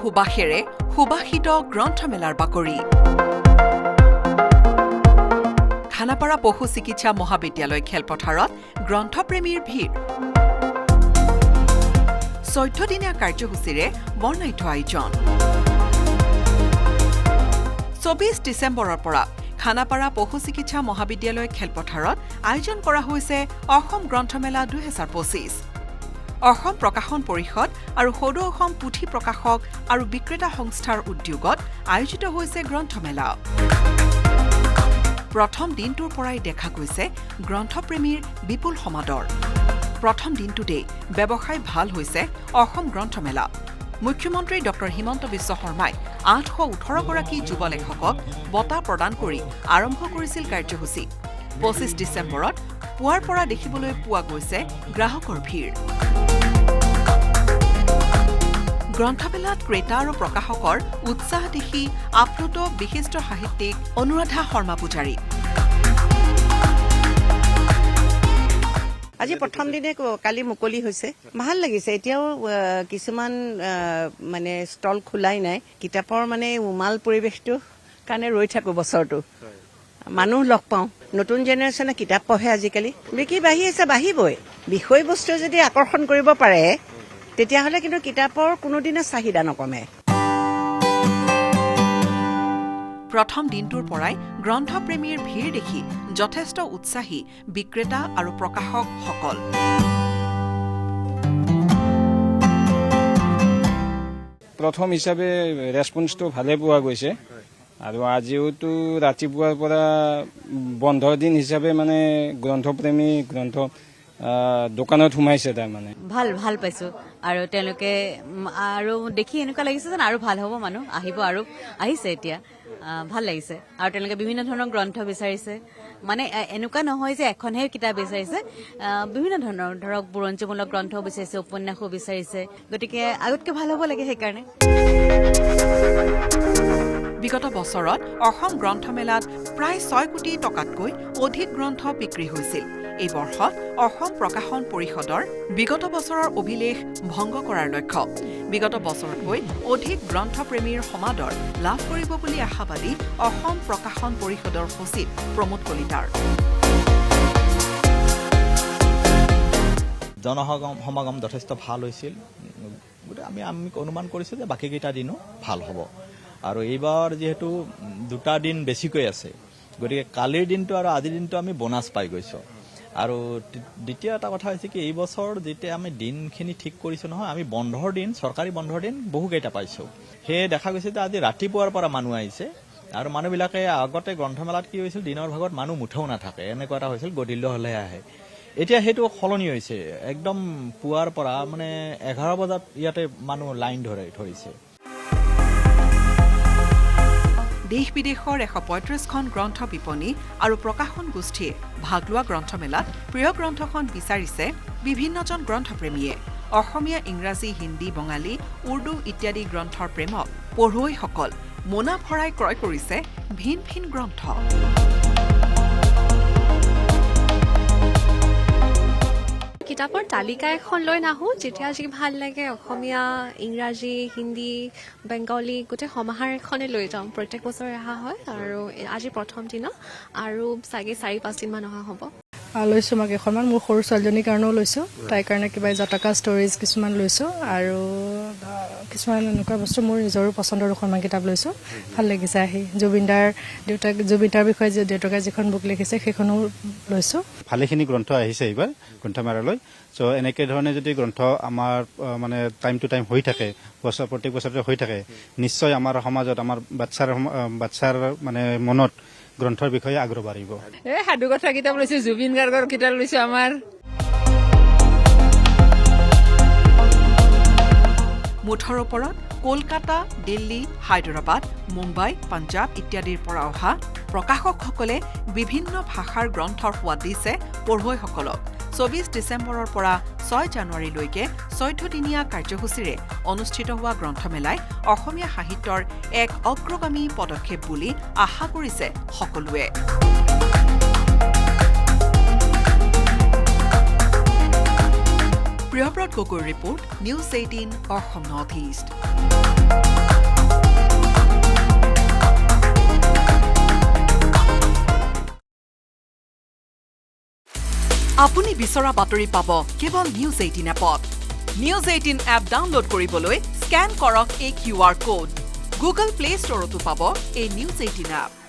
সুবাসেৰে সুবাসিত গ্ৰন্থমেলাৰ বাকৰি খানাপাৰা পশু চিকিৎসা মহাবিদ্যালয় খেলপথাৰত গ্ৰন্থপ্ৰেমীৰ ভিৰ 14 দিনীয়া কাৰ্যসূচীৰে বৰ্ণাঢ্য আয়োজন 24 ডিচেম্বৰৰ পৰা খানাপাৰা পশু চিকিৎসা মহাবিদ্যালয় খেলপথাৰত আয়োজন কৰা হৈছে অসম গ্ৰন্থমেলা 2025 অসম প্ৰকাশন পৰিষদ আৰু সদৌ অসম পুথি প্ৰকাশক আৰু বিক্ৰেতা সংস্থাৰ উদ্যোগত আয়োজিত হৈছে গ্ৰন্থমেলা প্ৰথম দিনটোৰ পৰাই দেখা গৈছে গ্ৰন্থপ্ৰেমীৰ বিপুল সমাদৰ প্ৰথম দিনটোতেই ব্যৱসায় ভাল হৈছে অসম গ্ৰন্থমেলা মুখ্যমন্ত্ৰী ডক্টৰ হিমন্ত বিশ্ব শৰ্মাই 818 গৰাকী যুৱ লেখকক বঁটা প্ৰদান কৰি আৰম্ভ কৰিছিল কাৰ্যসূচী 25 ডিচেম্বৰত পুৱাৰ পৰা দেখিবলৈ পোৱা গৈছে গ্ৰাহকৰ ভিৰ গ্ৰন্থমেলাত ক্ৰেতা আৰু প্ৰকাশকৰ উৎসাহ দেখি আপ্লুত বিশিষ্ট সাহিত্যিক অনুৰাধা শৰ্মা পূজাৰী আজি প্ৰথম দিনে কালি মুকলি হৈছে ভাল লাগিছে এতিয়াও কিছুমান মানে ষ্টল খোলাই নাই কিতাপৰ মানে উমাল পৰিৱেশটো কাৰণে ৰৈ থাকো বছৰটো মানুহ লগ পাওঁ নতুন জেনেৰেশ্যনে কিতাপ পঢ়ে আজিকালি বিক্ৰী বাঢ়ি আছে বাঢ়িবই বিষয়বস্তু যদি আকৰ্ষণ কৰিব পাৰে তেতিয়াহ'লে কিন্তু কিতাপৰ কোনোদিনে চাহিদা নকমে প্ৰথম দিনটোৰ পৰাই গ্ৰন্থপ্ৰেমীৰ ভিৰ দেখি যথেষ্ট উৎসাহী বিক্ৰেতা আৰু প্ৰকাশকসকল প্ৰথম হিচাপে ৰেছপন্সটো ভালে পোৱা গৈছে আৰু আজিওতো ৰাতিপুৱাৰ পৰা বন্ধৰ দিন হিচাপে মানে গ্ৰন্থপ্ৰেমী গ্ৰন্থ দোকানত সোমাইছে তাৰমানে ভাল পাইছো আৰু তেওঁলোকে আৰু দেখি এনেকুৱা লাগিছে যেন আৰু ভাল হ'ব মানুহ আহিব আৰু আহিছে এতিয়া ভাল লাগিছে আৰু তেওঁলোকে বিভিন্ন ধৰণৰ গ্ৰন্থ বিচাৰিছে মানে এনেকুৱা নহয় যে এখনহে কিতাপ বিচাৰিছে বিভিন্ন ধৰণৰ ধৰক বুৰঞ্জীমূলক গ্ৰন্থও বিচাৰিছে উপন্যাসো বিচাৰিছে গতিকে আগতকৈ ভাল হ'ব লাগে সেইকাৰণে বিগত বছৰত অসম গ্ৰন্থমেলাত প্ৰায় 6 কোটি টকাতকৈ অধিক গ্ৰন্থ বিক্ৰী হৈছিল এই বৰ্ষত অসম প্ৰকাশন পৰিষদৰ বিগত বছৰৰ অভিলেখ ভংগ কৰাৰ লক্ষ্য বিগত বছৰতকৈ অধিক গ্ৰন্থপ্ৰেমীৰ সমাদৰ লাভ কৰিব বুলি আশাবাদী অসম প্ৰকাশন পৰিষদৰ সচিব প্ৰমোদ কলিতাৰ জনসমাগম যথেষ্ট ভাল হৈছিল আমি অনুমান কৰিছোঁ যে বাকীকেইটা দিনো ভাল হ'ব আৰু এইবাৰ যিহেতু দুটা দিন বেছিকৈ আছে গতিকে কালিৰ দিনটো আৰু আজিৰ দিনটো আমি বোনাছ পাই গৈছোঁ আৰু দ্বিতীয় এটা কথা হৈছে কি এই বছৰ যেতিয়া আমি দিনখিনি ঠিক কৰিছোঁ নহয় আমি বন্ধৰ দিন চৰকাৰী বন্ধৰ দিন বহুকেইটা পাইছোঁ সেয়ে দেখা গৈছে যে আজি ৰাতিপুৱাৰ পৰা মানুহ আহিছে আৰু মানুহবিলাকে আগতে গ্ৰন্থমেলাত কি হৈছিল দিনৰ ভাগত মানুহ মুঠেও নাথাকে এনেকুৱা এটা হৈছিল গধূলি হ'লেহে আহে এতিয়া সেইটো সলনি হৈছে একদম পুৱাৰ পৰা মানে 11 বজাত ইয়াতে মানুহ লাইন ধৰিছে দেশ বিদেশৰ 135খন গ্ৰন্থ বিপণী আৰু প্ৰকাশন গোষ্ঠীয়ে ভাগ লোৱা গ্ৰন্থমেলাত প্ৰিয় গ্ৰন্থখন বিচাৰিছে বিভিন্নজন গ্ৰন্থপ্ৰেমীয়ে অসমীয়া ইংৰাজী হিন্দী বঙালী উৰ্দু ইত্যাদি গ্ৰন্থৰ প্ৰেমক পঢ়ুৱৈসকল মোনা ভৰাই ক্ৰয় কৰিছে ভিন ভিন গ্ৰন্থ কিতাপৰ তালিকা এখন লৈ নাহোঁ যেতিয়া যি ভাল লাগে অসমীয়া ইংৰাজী হিন্দী বেংগলী গোটেই সমাহাৰ এখনে লৈ যাওঁ প্ৰত্যেক বছৰে অহা হয় আৰু আজি প্ৰথম দিনা আৰু চাগে 4-5 দিনমান অহা হ'ব লৈছোঁ মই কেইখনমান মোৰ সৰু ছোৱালীজনীৰ কাৰণেও লৈছোঁ তাইৰ কাৰণে কিবা জাতকা ষ্টৰিজ কিছুমান লৈছোঁ আৰু কিছুমান এনেকুৱা বস্তু মোৰ নিজৰো পচন্দৰ দুখনমান কিতাপ লৈছোঁ ভাল লাগিছে আহি জুবিনদাৰ বিষয়ে যে দেউতাকে যিখন বুক লিখিছে সেইখনো লৈছোঁ ভালেখিনি গ্ৰন্থ আহিছে এইবাৰ গ্ৰন্থমেলালৈ চ' এনেকৈ ধৰণে যদি গ্ৰন্থ আমাৰ মানে টাইম টু টাইম হৈ থাকে প্ৰত্যেক বছৰতে হৈ থাকে নিশ্চয় আমাৰ সমাজত আমাৰ বাচ্চাৰ মানে মনত গ্ৰন্থৰ বিষয়ে আগ্ৰহ বাঢ়িব সাধু কথা কিতাপ লৈছো জুবিন গাৰ্গৰ কিতাপ লৈছো আমাৰ মুঠৰ ওপৰত কলকাতা দিল্লী হায়দৰাবাদ মুম্বাই পাঞ্জাব ইত্যাদিৰ পৰা অহা প্ৰকাশকসকলে বিভিন্ন ভাষাৰ গ্ৰন্থৰ সোৱাদ দিছে পঢ়ুৱৈসকলক 24 ডিচেম্বৰৰ পৰা 6 জানুৱাৰীলৈকে 14 দিনীয়া কাৰ্যসূচীৰে অনুষ্ঠিত হোৱা গ্ৰন্থমেলাই অসমীয়া সাহিত্যৰ এক অগ্ৰগামী পদক্ষেপ বুলি আশা কৰিছে সকলোৱে প্ৰিয় দেৱব্ৰত গগৈৰ report news 18 Assam north east. আপুনি বিচৰা বাতৰি পাব কেৱল নিউজ 18 এপত। নিউজ 18 এপ ডাউনলোড কৰিবলৈ স্কেন কৰক এই QR কোড। গুগল প্লে ষ্টৰতো পাব এই নিউজ 18 এপ।